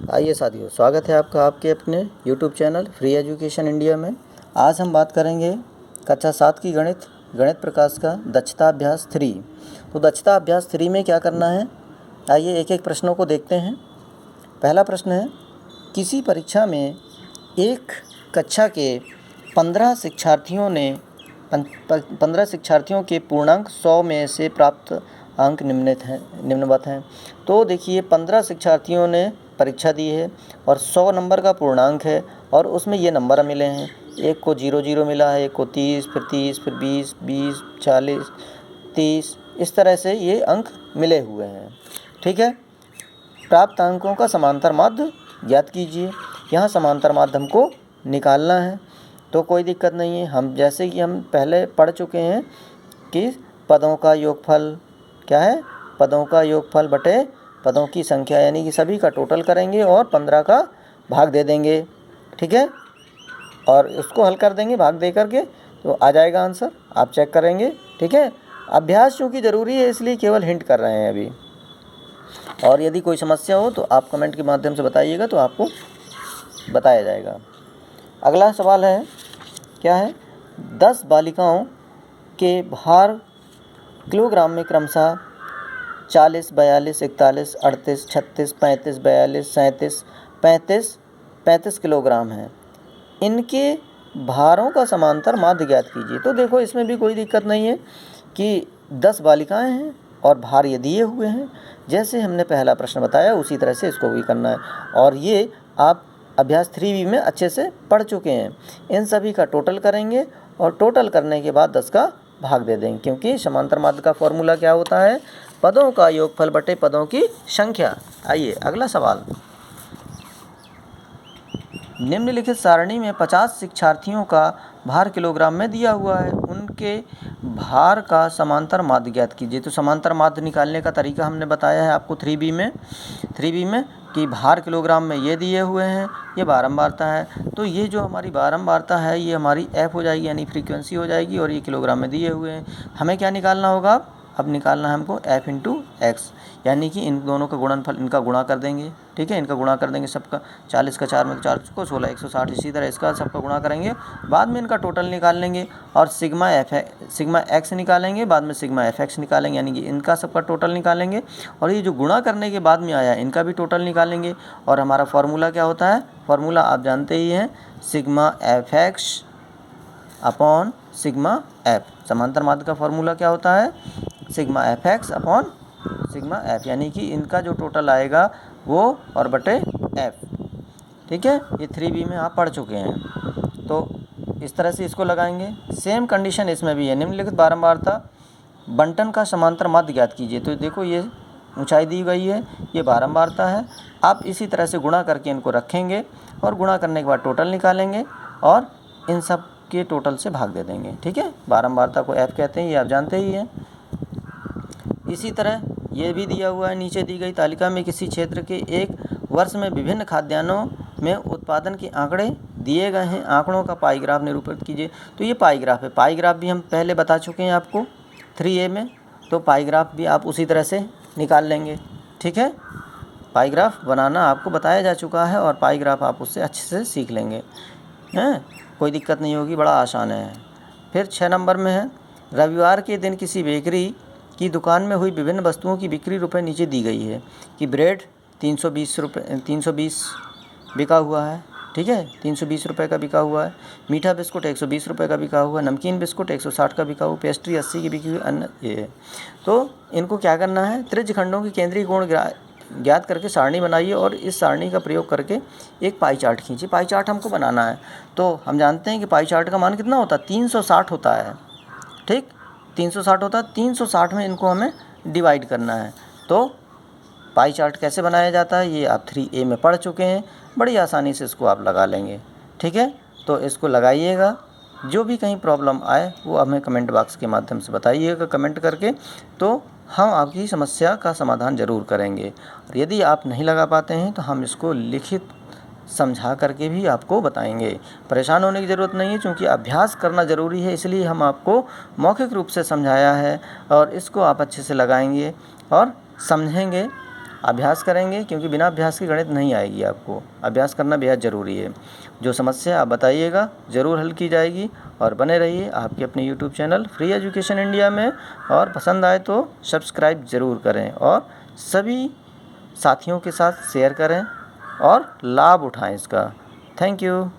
आइए साथियों, स्वागत है आपका आपके अपने YouTube channel free education India में। आज हम बात करेंगे कक्षा 7 की गणित प्रकाश का दक्षता अभ्यास 3। तो दक्षता अभ्यास 3 में क्या करना है, आइए एक एक प्रश्नों को देखते हैं। पहला प्रश्न है, किसी परीक्षा में एक कक्षा के 15 शिक्षार्थियों के पूर्णांक 100 में से प्राप्त अंक निम्नवत हैं। तो देखिए 15 शिक्षार्थियों ने परीक्षा दी है और 100 नंबर का पूर्णांक है और उसमें ये नंबर मिले हैं। एक को 00 मिला है, एक को 30, फिर 20, 20, 40, 30, इस तरह से ये अंक मिले हुए हैं। ठीक है, प्राप्त अंकों का समांतर माध्य ज्ञात कीजिए। यहाँ समांतर माध्य हमको निकालना है, तो कोई दिक्कत नहीं है। हम जैसे कि हम पहले पढ़ चुके हैं कि पदों का योगफल क्या है, पदों का योगफल बटे पदों की संख्या, यानी कि सभी का टोटल करेंगे और 15 का भाग दे देंगे। ठीक है, और इसको हल कर देंगे भाग दे करके, तो आ जाएगा आंसर, आप चेक करेंगे। ठीक है, अभ्यास चूँकि ज़रूरी है इसलिए केवल हिंट कर रहे हैं अभी, और यदि कोई समस्या हो तो आप कमेंट के माध्यम से बताइएगा तो आपको बताया जाएगा। अगला सवाल है, क्या है, 10 बालिकाओं के भार किलोग्राम में क्रमशः 40, 42, 41, 38, 36, 35, 42, 37, 35 किलोग्राम है। इनके भारों का समांतर माध्य ज्ञात कीजिए। तो देखो इसमें भी कोई दिक्कत नहीं है कि 10 बालिकाएं हैं और भार ये दिए हुए हैं। जैसे हमने पहला प्रश्न बताया उसी तरह से इसको भी करना है, और ये आप अभ्यास 3B में अच्छे से पढ़ चुके हैं। इन सभी का टोटल करेंगे और टोटल करने के बाद 10 का भाग दे देंगे, क्योंकि समांतर माध्य का फॉर्मूला क्या होता है, पदों का योगफल बटे पदों की संख्या। आइए अगला सवाल, निम्नलिखित सारणी में 50 शिक्षार्थियों का भार किलोग्राम में दिया हुआ है, उनके भार का समांतर माध्य ज्ञात कीजिए। तो समांतर माध्य निकालने का तरीका हमने बताया है आपको 3B में कि भार किलोग्राम में ये दिए हुए हैं, ये बारंबारता है, तो ये जो हमारी बारंबारता है ये हमारी F हो जाएगी, यानी फ्रीक्वेंसी हो जाएगी, और ये किलोग्राम में दिए हुए हैं। हमें क्या निकालना होगा, अब निकालना है हमको F × X, यानी कि इन दोनों का गुणनफल, इनका गुणा कर देंगे। ठीक है, इनका गुणा कर देंगे सबका, 40 का 4 में 4 को 16, 160, इसी तरह इसका सबका गुणा करेंगे, बाद में इनका टोटल निकाल लेंगे और सिग्मा X निकालेंगे, बाद में सिग्मा FX निकालेंगे, यानी कि इनका सबका टोटल निकालेंगे, और ये जो गुणा करने के बाद में आया इनका भी टोटल निकालेंगे। और हमारा फॉर्मूला क्या होता है, फॉर्मूला आप जानते ही हैं, sigma FX upon sigma F। समांतर माध्य का फॉर्मूला क्या होता है, sigma FX upon sigma F, यानी कि इनका जो टोटल आएगा वो और बटे F। ठीक है, ये 3B में आप पढ़ चुके हैं, तो इस तरह से इसको लगाएंगे। सेम कंडीशन इसमें भी है, निम्नलिखित बारंबारता बंटन का समांतर माध्य ज्ञात कीजिए। तो देखो ये ऊंचाई दी गई है, ये बारंबारता है, आप इसी तरह से गुणा करके इनको रखेंगे और गुणा करने के बाद टोटल निकालेंगे और इन सब के टोटल से भाग दे देंगे। ठीक है, बारंबारता को F कहते हैं, ये आप जानते ही हैं। इसी तरह ये भी दिया हुआ है, नीचे दी गई तालिका में किसी क्षेत्र के एक वर्ष में विभिन्न खाद्यान्नों में उत्पादन के आंकड़े दिए गए हैं, आंकड़ों का पाई ग्राफ निरूपित कीजिए। तो ये पाई ग्राफ है, पाई ग्राफ भी हम पहले बता चुके हैं आपको 3A में, तो पाई ग्राफ भी आप उसी तरह से निकाल लेंगे। ठीक है, पाई ग्राफ बनाना आपको बताया जा चुका है और पाई ग्राफ आप उससे अच्छे से सीख लेंगे, हैं, कोई दिक्कत नहीं होगी, बड़ा आसान है। फिर 6 नंबर में है, रविवार के दिन किसी बेकरी की दुकान में हुई विभिन्न वस्तुओं की बिक्री रुपए नीचे दी गई है कि ब्रेड 320 बिका हुआ है। ठीक है, 320 रुपये का बिका हुआ है, मीठा बिस्कुट 120 रुपये का बिका हुआ है, नमकीन बिस्कुट 160 का बिका हुआ, पेस्ट्री 80 की बिकी हुई, अन्न ये है। तो इनको क्या करना है, त्रिज्य खंडों की केंद्रीय कोण ज्ञात करके सारणी बनाइए और इस सारणी का प्रयोग करके एक पाई चार्ट खींचिए। पाई चार्ट हमको बनाना है, तो हम जानते हैं कि पाई चार्ट का मान कितना होता है, 360 होता है। ठीक, 360 होता है, 360 में इनको हमें डिवाइड करना है। तो पाई चार्ट कैसे बनाया जाता है ये आप 3A में पढ़ चुके हैं, बड़ी आसानी से इसको आप लगा लेंगे। ठीक है, तो इसको लगाइएगा, जो भी कहीं प्रॉब्लम आए वो हमें कमेंट बॉक्स के माध्यम से बताइएगा कमेंट करके, तो हम आपकी समस्या का समाधान ज़रूर करेंगे। और यदि आप नहीं लगा पाते हैं तो हम इसको लिखित समझा करके भी आपको बताएंगे। परेशान होने की ज़रूरत नहीं है, क्योंकि अभ्यास करना ज़रूरी है, इसलिए हम आपको मौखिक रूप से समझाया है और इसको आप अच्छे से लगाएंगे और समझेंगे अभ्यास करेंगे, क्योंकि बिना अभ्यास के गणित नहीं आएगी आपको। अभ्यास करना बेहद ज़रूरी है। जो समस्या आप बताइएगा ज़रूर हल की जाएगी। और बने रहिए आपके अपने YouTube channel free education India में। और पसंद आए तो सब्सक्राइब ज़रूर करें और सभी साथियों के साथ शेयर करें और लाभ उठाएं इसका। Thank you.